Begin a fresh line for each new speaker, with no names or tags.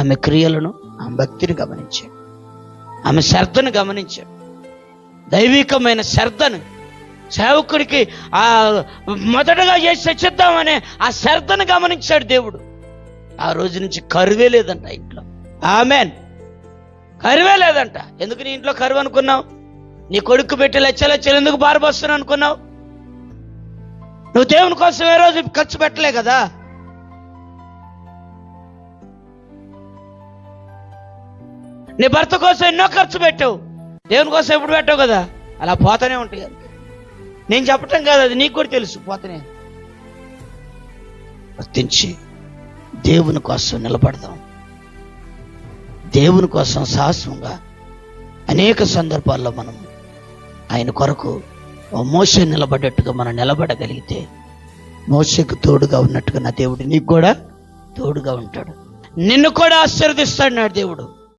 ఆమె క్రియలను, ఆమె భక్తిని గమనించాడు, ఆమె శ్రద్ధను గమనించాడు. దైవికమైన శ్రద్ధను, సేవకుడికి మొదటగా చేసి తెచ్చిద్దామనే ఆ శ్రద్ధను గమనించాడు దేవుడు. ఆ రోజు నుంచి కరువే లేదంట ఇంట్లో. ఆమెన్. కరువే లేదంట. ఎందుకు నీ ఇంట్లో కరువు అనుకున్నావు? నీ కొడుకు పెట్టి లచ్చలు ఎందుకు బారబోస్తున్నావు అనుకున్నావు? నువ్వు దేవుని కోసం ఏ రోజు ఖర్చు పెట్టలే కదా. నీ భర్త కోసం ఎన్నో ఖర్చు పెట్టావు, దేవుని కోసం ఎప్పుడు పెట్టావు కదా. అలా పోతానే ఉంటాయి. నేను చెప్పటం కాదు, అది నీకు కూడా తెలుసు. పోతానే వర్తించి దేవుని కోసం నిలబడదాం. దేవుని కోసం సాహసంగా అనేక సందర్భాల్లో మనం ఆయన కొరకు మోషే నిలబడేట్టుగా మనం నిలబడగలిగితే, మోషేకు తోడుగా ఉన్నట్టుగా నా దేవుడు నీకు కూడా తోడుగా ఉంటాడు. నిన్ను కూడా ఆశీర్వదిస్తాడు నా దేవుడు.